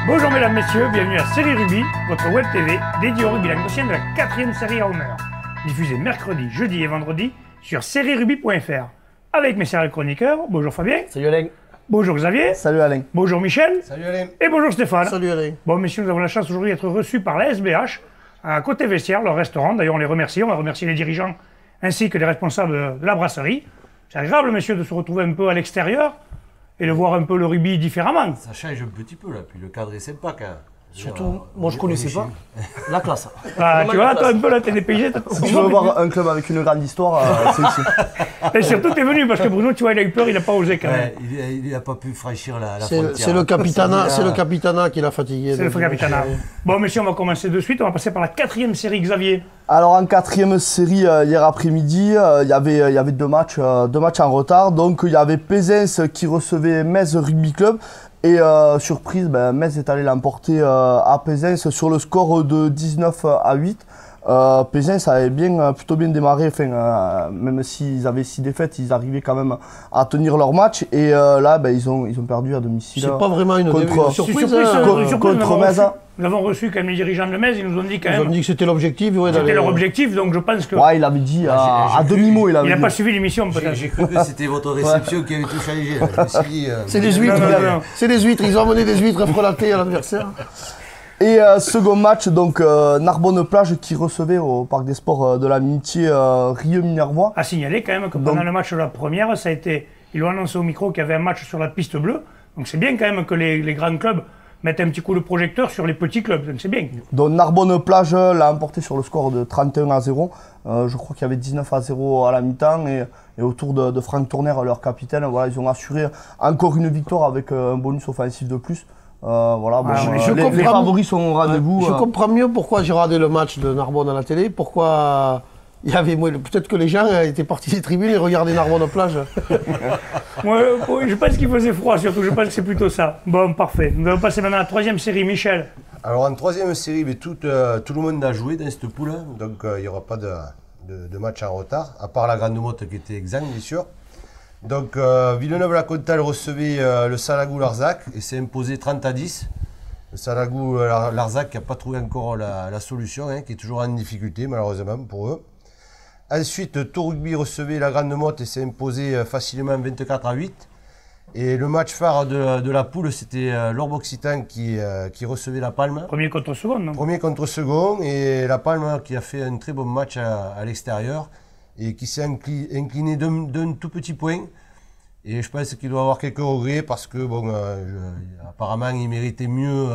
Bonjour mesdames, messieurs, bienvenue à Série Rugby, votre web TV dédiée au rugby lancien de la 4e série à honneur. Diffusée mercredi, jeudi et vendredi sur sérierugby.fr. Avec mes sérieux chroniqueurs, bonjour Fabien. Salut Alain. Bonjour Xavier. Salut Alain. Bonjour Michel. Salut Alain. Et bonjour Stéphane. Salut Alain. Bon messieurs, nous avons la chance aujourd'hui d'être reçus par la SBH, à côté vestiaire, leur restaurant. D'ailleurs on les remercie, on va remercier les dirigeants ainsi que les responsables de la brasserie. C'est agréable messieurs de se retrouver un peu à l'extérieur et de voir un peu le rugby différemment. Ça change un petit peu là, puis le cadre est sympa quand même. Surtout, moi je connaissais pas la classe. Ah, tu vois, toi un peu là, t'es dépaysé. Si tu veux voir un club avec une grande histoire, c'est ici. Et surtout, t'es venu parce que Bruno, tu vois, il a eu peur, il n'a pas osé quand même. Ouais, il n'a pas pu franchir la frontière. C'est le capitana qui l'a fatigué. C'est le capitana. Bon, messieurs, on va commencer de suite. On va passer par la 4e série, Xavier. Alors en 4e série, hier après-midi, il y avait deux matchs en retard. Donc il y avait Pézens qui recevait Metz Rugby Club. Et surprise, Metz est allé l'emporter à Pézens sur le score de 19-8. Pézens avait plutôt bien démarré, même s'ils avaient 6 défaites, ils arrivaient quand même à tenir leur match. Et là, ils ont perdu à domicile. C'est pas vraiment une surprise contre Metz. Nous avons reçu quand même les dirigeants de Metz, ils nous ont dit quand même. Ils ont dit que c'était l'objectif. C'était leur objectif, donc je pense que. Ouais, il avait dit à demi-mot. Il n'a pas suivi l'émission peut-être. J'ai cru que c'était votre réception qui avait tout changé. C'est des huîtres. C'est des huîtres. Ils ont amené des huîtres frelatées à l'adversaire. Et second match, donc Narbonne-Plage qui recevait au Parc des Sports de l'Amitié Rieux-Minervois. À signaler quand même que pendant le match de la première, ça a été. Ils l'ont annoncé au micro qu'il y avait un match sur la piste bleue. Donc c'est bien quand même que les grands clubs mettent un petit coup de projecteur sur les petits clubs, donc c'est bien. Donc Narbonne-Plage l'a emporté sur le score de 31-0. Je crois qu'il y avait 19-0 à la mi-temps et autour de Franck Tourner, leur capitaine, voilà, ils ont assuré encore une victoire avec un bonus offensif de plus. Les favoris sont au rendez-vous. Je comprends mieux pourquoi j'ai regardé le match de Narbonne à la télé, pourquoi il y avait peut-être que les gens étaient partis des tribunes et regardaient Narbonne-Plage. Je pense qu'il faisait froid surtout, je pense que c'est plutôt ça. Bon, parfait. Nous allons passer maintenant à la 3e série, Michel. Alors en 3e série, tout le monde a joué dans cette poule, donc il n'y aura pas de match en retard, à part la Grande Motte qui était exsangue bien sûr. Donc Villeneuve-la-Comtale recevait le Salagou-Larzac et s'est imposé 30-10. Le Salagou-Larzac qui n'a pas trouvé encore la solution, qui est toujours en difficulté malheureusement pour eux. Ensuite, Tour Rugby recevait la Grande Motte et s'est imposé facilement 24-8. Et le match phare de la poule, c'était l'Orbe-Occitan qui recevait la Palme. Premier contre second, non? Premier contre second, et la Palme qui a fait un très bon match à l'extérieur et qui s'est incliné d'un tout petit point. Et je pense qu'il doit avoir quelques regrets parce que apparemment il méritait mieux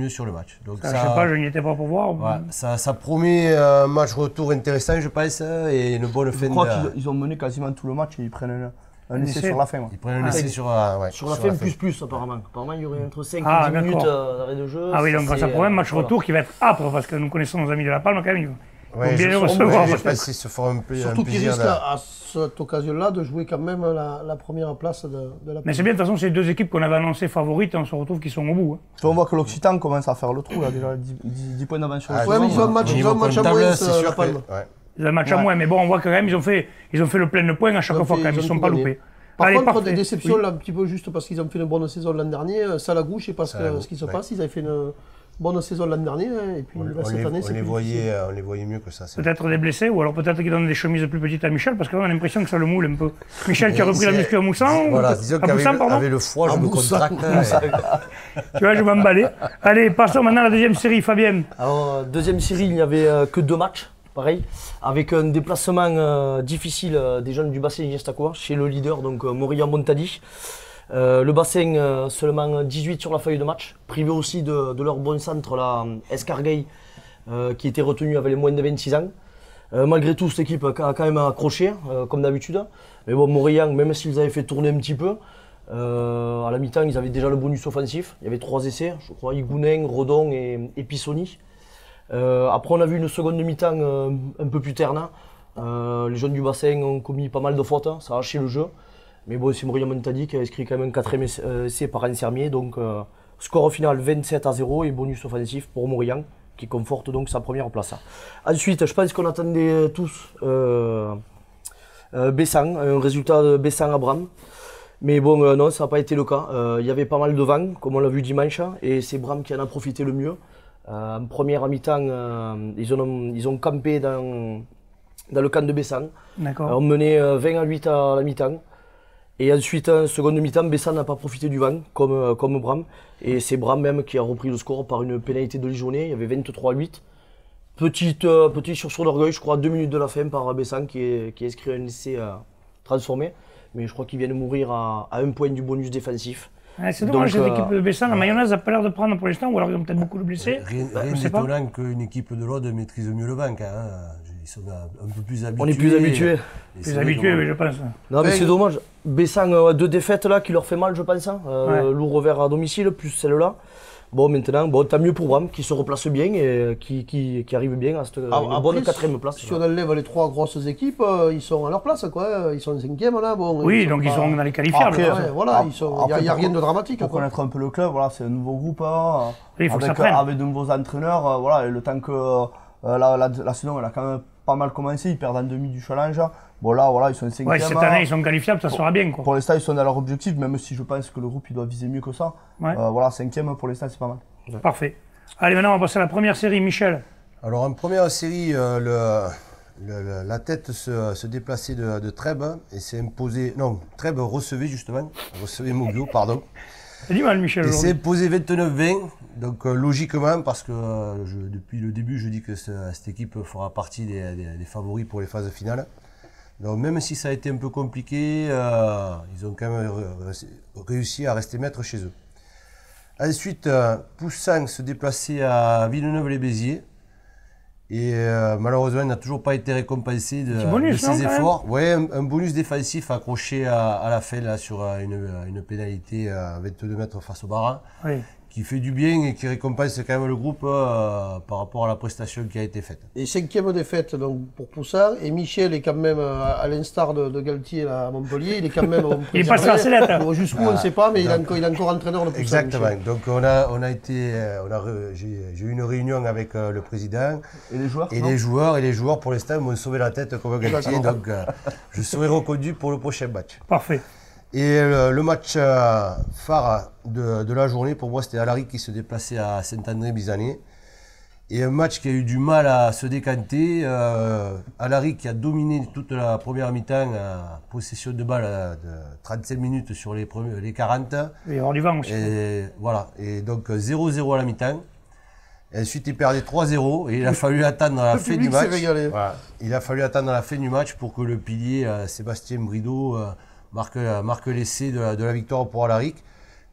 sur le match. Donc je ne sais pas, je n'y étais pas pour voir. Ouais, ça promet un match retour intéressant, je pense, et une bonne fin. Je crois qu'ils ont mené quasiment tout le match et ils prennent un essai sur la fin. Ils prennent un essai sur la fin plus apparemment. Apparemment il y aurait entre 5 et 10 minutes d'arrêt de jeu. Ah oui, donc ça promet un match retour qui va être âpre parce que nous connaissons nos amis de la Palme quand même. Ouais, bien recevoir. Je pense qu'ils se feront un peu surtout qu'ils risquent à cette occasion-là de jouer quand même la première place de la. Mais c'est bien, de toute façon, c'est 2 équipes qu'on avait annoncées favorites et on se retrouve qu'ils sont au bout. On voit que l'Occitan commence à faire le trou, là, déjà 10 points d'avance sur le mais ils ont un match à moins, c'est la Palme. Ils ont un match à moins, mais bon, on voit quand même, ils ont fait le plein de points à chaque fois quand même, ils ne sont pas loupés. Par contre, des déceptions, là, un petit peu juste parce qu'ils ont fait une bonne saison l'an dernier. Salagou, je ne sais pas ce qui se passe, ils avaient fait une bonne saison l'an dernier, et puis cette année, c'est on les voyait mieux que ça. Peut-être des blessés, ou alors peut-être qu'ils donnent des chemises plus petites à Michel, parce qu'on a l'impression que ça le moule un peu. Michel qui a repris la muscu à Moussan. Voilà, disons qu'avec le froid, je me contracte. Tu vois, je vais m'emballer. Allez, passons maintenant à la 2e série, Fabien. Alors, 2e série, il n'y avait que 2 matchs, pareil, avec un déplacement difficile des jeunes du bassin Gestacoa, chez le leader, donc Morillard-Montadi. Le bassin, seulement 18 sur la feuille de match, privé aussi de leur bon centre, la Escargueil, qui était retenu avec les moins de 26 ans. Malgré tout, cette équipe a quand même accroché, comme d'habitude. Mais bon, Morillard, même s'ils avaient fait tourner un petit peu, à la mi-temps, ils avaient déjà le bonus offensif. Il y avait 3 essais, je crois, Igounen, Redon et Pissoni. Après, on a vu une seconde mi-temps un peu plus terne. Les jeunes du bassin ont commis pas mal de fautes, ça a haché le jeu. Mais bon, c'est Morillard-Montadi qui a inscrit quand même un 4e essai par Ansermier. Donc, score au final 27-0 et bonus offensif pour Morillard, qui conforte donc sa première place. Ensuite, je pense qu'on attendait tous Bessan, un résultat de Bessan-Abram. Mais bon, non, ça n'a pas été le cas. Il y avait pas mal de vent, comme on l'a vu dimanche, et c'est Bram qui en a profité le mieux. En première mi-temps, ils ont campé dans le camp de Bessan. On menait 20-8 à la mi-temps. Et ensuite, en seconde mi-temps, Bessan n'a pas profité du vent, comme Bram. Et c'est Bram même qui a repris le score par une pénalité de Lijonais. Il y avait 23-8. Petit sursaut d'orgueil, je crois, 2 minutes de la fin par Bessan qui a inscrit un essai transformé. Mais je crois qu'il vient de mourir à 1 point du bonus défensif. C'est dommage, cette équipe de Bessan, la mayonnaise n'a pas l'air de prendre pour l'instant, ou alors ils ont peut-être beaucoup de blessés. Rien d'étonnant qu'une équipe de l'Aude maîtrise mieux le vent. Ils sont un peu plus habitués. On est plus habitués. Plus habitués, oui, je pense. Non, mais c'est dommage. Bessan, 2 défaites là qui leur fait mal, je pense. Lourd revers à domicile, plus celle-là. Bon, maintenant, tant mieux pour Bram qui se replace bien et qui arrive bien à cette bonne 4e place. Si on enlève les 3 grosses équipes, ils sont à leur place, quoi. Ils sont 5e là. Bon, oui, donc ils sont dans les qualifiables. Voilà, il n'y a rien de dramatique. Pour connaître un peu le club, voilà, c'est un nouveau groupe il faut avec de nouveaux entraîneurs. Voilà, et le temps que la saison elle a quand même pas mal commencé, ils perdent en demi du challenge. Bon là, voilà, ils sont 5e. Ouais, cette année, ils sont qualifiables, ça sera bien. Quoi. Pour l'instant, ils sont dans leur objectif, même si je pense que le groupe il doit viser mieux que ça. Voilà, 5e pour l'instant, c'est pas mal. Parfait. Allez, maintenant, on va passer à la première série, Michel. Alors, en première série, la tête se déplaçait de Trèbes et s'est imposé. Non, Trèbes recevait justement. Recevait Mogbio, pardon. C'est du mal, Michel. Il s'est imposé 29-20. Donc, logiquement, parce que depuis le début, je dis que cette équipe fera partie des favoris pour les phases finales. Donc, même si ça a été un peu compliqué, ils ont quand même réussi à rester maîtres chez eux. Ensuite, Poussin se déplaçait à Villeneuve-les-Béziers. Et malheureusement, il n'a toujours pas été récompensé de ses efforts. Oui, un bonus défensif accroché à la fin là, sur une pénalité à 22 mètres face au Barin. Oui. Qui fait du bien et qui récompense quand même le groupe par rapport à la prestation qui a été faite. Et 5e défaite donc, pour Poussard, et Michel est quand même, à l'instar de Galtier là, à Montpellier, il est quand même... il passe sur la sellette. Jusqu'où on ne sait pas, mais il est encore entraîneur de Poussard. Exactement, Michel. Donc j'ai eu une réunion avec le président et les joueurs. Et les joueurs pour l'instant m'ont sauvé la tête comme Galtier, donc je serai reconduit pour le prochain match. Parfait. Et le match phare de la journée, pour moi, c'était Alaric qui se déplaçait à Saint-André-Bizané. Et un match qui a eu du mal à se décanter. Alaric qui a dominé toute la première mi-temps, possession de balle de 35 minutes sur les 40. Il va y avoir du vent aussi. Et, voilà. Et donc 0-0 à la mi-temps. Et ensuite, il perdait 3-0 et il a fallu attendre la fin du match. Voilà. Il a fallu attendre la fin du match pour que le pilier Sébastien Brideau marque l'essai de la victoire pour Alaric,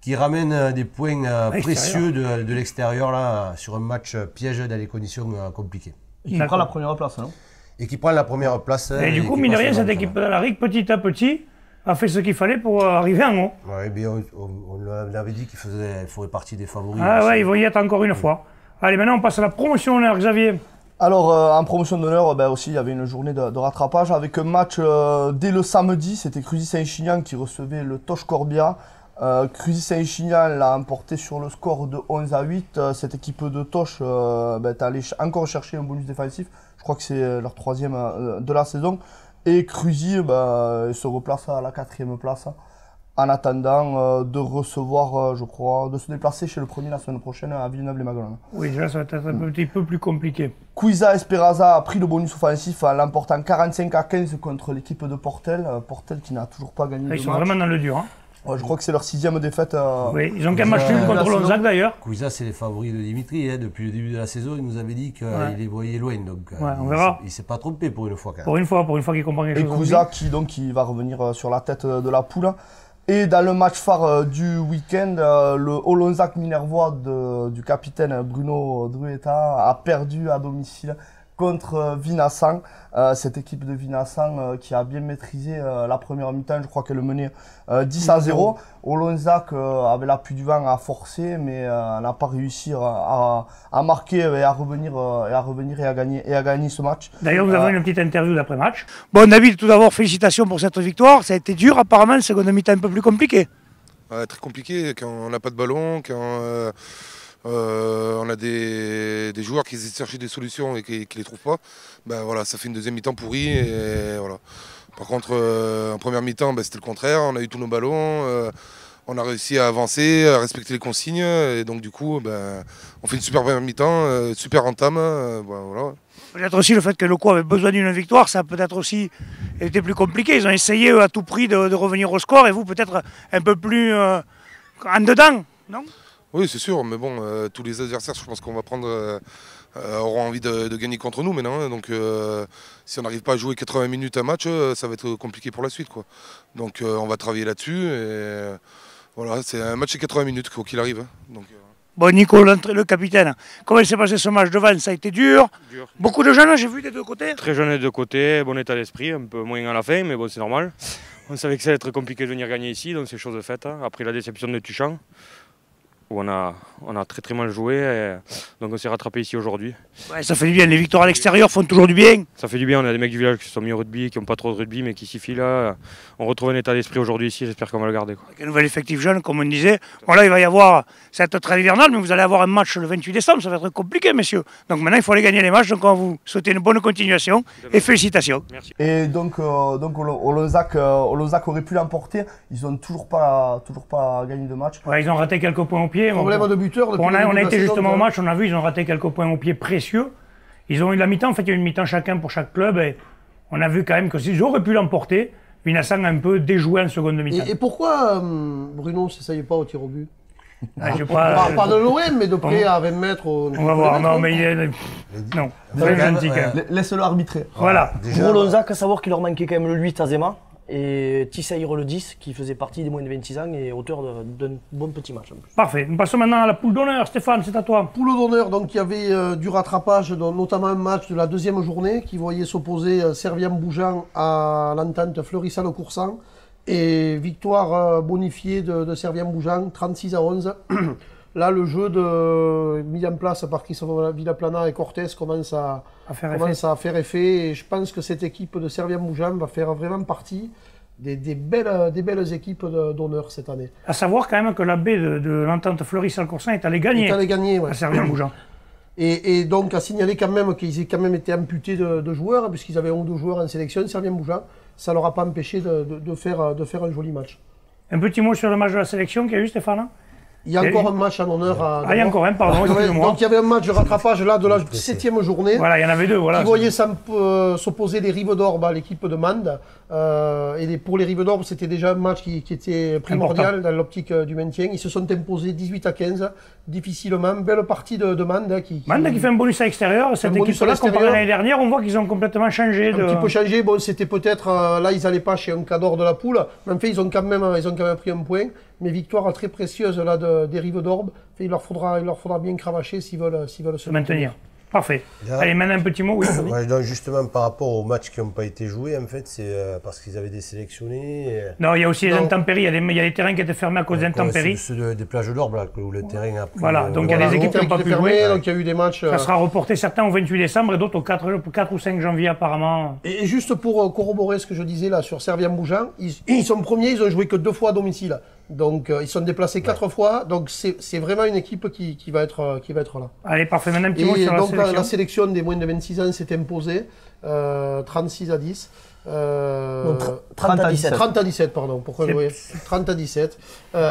qui ramène des points précieux de l'extérieur là, sur un match piège dans des conditions compliquées. Et qui prend la première place, non? Et qui prend la première place. Et du coup, mine de rien, cette équipe d'Alaric, petit à petit, a fait ce qu'il fallait pour arriver en haut. Oui, bien on avait dit qu'il ferait partie des favoris. Ah ouais, ils vont y être encore une fois. Allez, maintenant on passe à la promotion d'honneur, Xavier. Alors, en promotion d'honneur, aussi, il y avait une journée de rattrapage avec un match dès le samedi. C'était Cruzy-Saint-Chinian qui recevait le Toch Corbia. Cruzy-Saint-Chinian l'a emporté sur le score de 11-8. Cette équipe de Toch est allée encore chercher un bonus défensif. Je crois que c'est leur 3e de la saison. Et Cruzy se replace à la 4e place. En attendant de recevoir, je crois, de se déplacer chez le premier la semaine prochaine à Villeneuve-les-Maguelones. Oui, là ça va être un petit peu plus compliqué. Cuisa Esperaza a pris le bonus offensif en l'emportant 45-15 contre l'équipe de Portel. Portel qui n'a toujours pas gagné de match. Ils sont vraiment dans le dur. Hein. Ouais, je crois que c'est leur 6e défaite. Oui, ils ont qu'un match nul contre Lonzac d'ailleurs. Cuisa, c'est les favoris de Dimitri. Depuis le début de la saison, il nous avait dit qu'il les voyait loin. Donc, on verra. Il ne s'est pas trompé pour une fois. Quand même. Pour une fois qu'il comprend quelque chose. Et Cuisa qui va revenir sur la tête de la poule. Et dans le match phare du week-end, le Olonzac Minervois du capitaine Bruno Drueta a perdu à domicile contre Vinassan. Cette équipe de Vinassan qui a bien maîtrisé la première mi-temps, je crois qu'elle menait 10-0. Olonzac avait l'appui du vent à forcer, mais n'a pas réussi à marquer et à revenir et à gagner ce match. D'ailleurs, nous avons une petite interview d'après-match. Bon, David, tout d'abord, félicitations pour cette victoire. Ça a été dur, apparemment, le second mi-temps un peu plus compliqué. Très compliqué quand on n'a pas de ballon, quand on a des joueurs qui essaient de chercher des solutions et qui ne les trouvent pas. Ben voilà, ça fait une deuxième mi-temps pourrie et voilà. Par contre, en première mi-temps, c'était le contraire. On a eu tous nos ballons. On a réussi à avancer, à respecter les consignes. Et donc, du coup, on fait une super première mi-temps, super entame. Voilà. Peut-être aussi le fait que Loco avait besoin d'une victoire, ça a peut-être aussi été plus compliqué. Ils ont essayé à tout prix de revenir au score et vous peut-être un peu plus en dedans, non? Oui, c'est sûr, mais bon, tous les adversaires, je pense qu'on va prendre, auront envie de gagner contre nous maintenant. Hein, donc, si on n'arrive pas à jouer 80 minutes un match, ça va être compliqué pour la suite, quoi. Donc, on va travailler là-dessus. Et voilà, c'est un match de 80 minutes, quoi qu'il arrive. Hein, donc, bon, Nico, le capitaine, comment il s'est passé ce match de Vannes? Ça a été dur. Beaucoup de jeunes, j'ai vu des deux côtés. Très jeunes des deux côtés, bon état d'esprit, un peu moins à la fin, mais bon, c'est normal. On savait que ça allait être compliqué de venir gagner ici, donc c'est chose faite. Hein. Après la déception de Tuchan, où on a très mal joué, et donc on s'est rattrapé ici aujourd'hui. Ouais, ça fait du bien, les victoires à l'extérieur font toujours du bien. Ça fait du bien, on a des mecs du village qui sont mis au rugby, qui n'ont pas trop de rugby, mais qui s'y filent là. On retrouve un état d'esprit aujourd'hui ici, j'espère qu'on va le garder. Quoi. Avec un nouvel effectif jeune, comme on disait. Bon là, il va y avoir cette trêve hivernale, mais vous allez avoir un match le 28 décembre, ça va être compliqué, messieurs. Donc maintenant, il faut aller gagner les matchs, donc on va vous souhaiter une bonne continuation et félicitations. Merci. Et donc Olonzac aurait pu l'emporter. Ils n'ont toujours pas gagné de match. Ouais, ils ont raté quelques points au pied. Problème de buteur. On a été justement au match, on a vu, ils ont raté quelques points au pied précieux. Ils ont eu la mi-temps, en fait, il y a eu une mi-temps chacun pour chaque club. Et on a vu quand même que s'ils auraient pu l'emporter, Vincent a un peu déjoué en seconde mi-temps. Et pourquoi Bruno ne s'essayait pas au tir au but? Pas de l'OM, mais de près à 20 mètres. On va voir, non, mais il est. Non, très gentil quand même. Laisse-le arbitrer. Voilà. Pour Olonzac, à savoir qu'il leur manquait quand même le 8 à Zema et Tissaïre le 10 qui faisait partie des moins de 26 ans et auteur d'un bon petit match en plus. Parfait. Nous passons maintenant à la poule d'honneur. Stéphane, c'est à toi. Poule d'honneur, donc il y avait du rattrapage, notamment un match de la deuxième journée qui voyait s'opposer Servien-Bougeant à l'entente Fleurissal-Coursan et victoire bonifiée de Servien-Bougeant 36-11. Là, le jeu mis en place par Christophe Villaplana et Cortés commence à faire effet. Et je pense que cette équipe de Servien-Bougeant va faire vraiment partie des belles équipes d'honneur cette année. À savoir quand même que la baie de l'entente Fleurissal-Coursan est allée gagner. Ouais. À Servien-Bougeant. Et donc à signaler quand même qu'ils aient quand même été amputés de joueurs, puisqu'ils avaient 1 ou 2 joueurs en sélection, Servien-Bougeant. Ça ne leur a pas empêché de faire un joli match. Un petit mot sur le match de la sélection qu'il y a eu, Stéphane? Il y a encore un match en honneur à... Ah, il y a encore un, pardon, excusez-moi. Donc il y avait un match de rattrapage là de la 7e journée. Voilà, il y en avait 2, voilà. Qui voyait s'opposer les Rives d'Orbe à l'équipe de Mende. Et pour les Rives d'Orbe, c'était déjà un match qui était primordial dans l'optique du maintien. Ils se sont imposés 18-15, difficilement. Belle partie de Mende. Mende qui fait un bonus à l'extérieur. Cette équipe-là, comparée à l'année dernière, on voit qu'ils ont complètement changé. Un petit peu changé. Bon, c'était peut-être... là, ils n'allaient pas chez un cadre de la poule. Mais en fait, ils ont quand même pris un point. Mais victoire très précieuse là des Rives d'Orbe. Il leur faudra bien cravacher s'ils veulent se maintenir. Parfait. Là, allez, maintenant un petit mot, oui. Ouais, donc justement, par rapport aux matchs qui n'ont pas été joués, en fait, c'est parce qu'ils avaient des sélectionnés. Non, il y a aussi les intempéries. Il y a des terrains qui étaient fermés à cause des intempéries. C'est des plages d'Orbe, là, où le terrain a pris. Voilà, donc il y a des équipes qui n'ont pas pu jouer. Donc il y a eu des matchs. Ça sera reporté certains au 28 décembre et d'autres au 4 ou 5 janvier, apparemment. Et juste pour corroborer ce que je disais là sur Servien-Bougeant, ils sont premiers, ils ont joué que 2 fois à domicile. Donc ils sont déplacés 4 fois, donc c'est vraiment une équipe qui va être là. Allez, parfait, maintenant un petit mot sur la sélection. La sélection des moins de 26 ans s'est imposée, 36-10. 30 à 17. 30 à 17, pardon. Pourquoi jouer 30 à 17.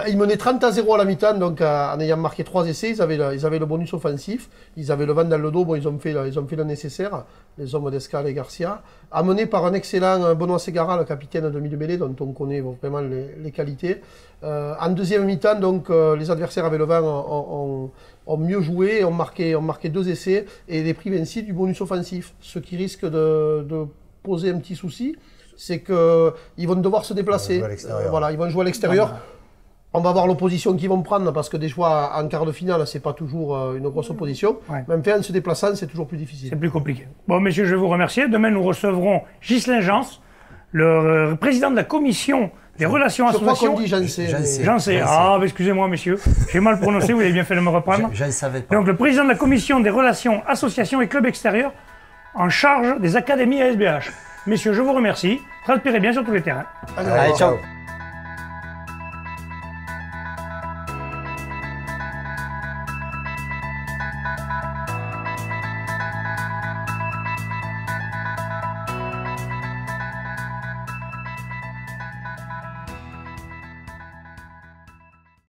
Ils menaient 30-0 à la mi-temps, donc en ayant marqué 3 essais, ils avaient le bonus offensif, ils avaient le vent dans le dos, bon, ils ont fait le nécessaire, les hommes d'Escal et Garcia. Amené par un excellent Benoît Ségara, le capitaine de Mille-Mêlée, dont on connaît vraiment les qualités. En deuxième mi-temps, donc, les adversaires avaient le vent, ont mieux joué, ont marqué 2 essais et les pris ainsi du bonus offensif, ce qui risque de poser un petit souci, c'est qu'ils vont devoir se déplacer. Voilà, ils vont jouer à l'extérieur. On va voir l'opposition qu'ils vont prendre parce que des fois en quart de finale, c'est pas toujours une grosse opposition. Ouais. Même fait en se déplaçant, c'est toujours plus difficile. C'est plus compliqué. Bon, messieurs, je vais vous remercier. Demain, nous recevrons Ghislain Jans, le président de la commission des relations associations. Je crois qu'on dit J'en sais. Ah, excusez-moi, messieurs. J'ai mal prononcé, vous avez bien fait de me reprendre. Je ne savais pas. Donc, le président de la commission des relations associations et clubs extérieurs en charge des académies ASBH. Messieurs, je vous remercie. Transpirez bien sur tous les terrains. Allez, ciao.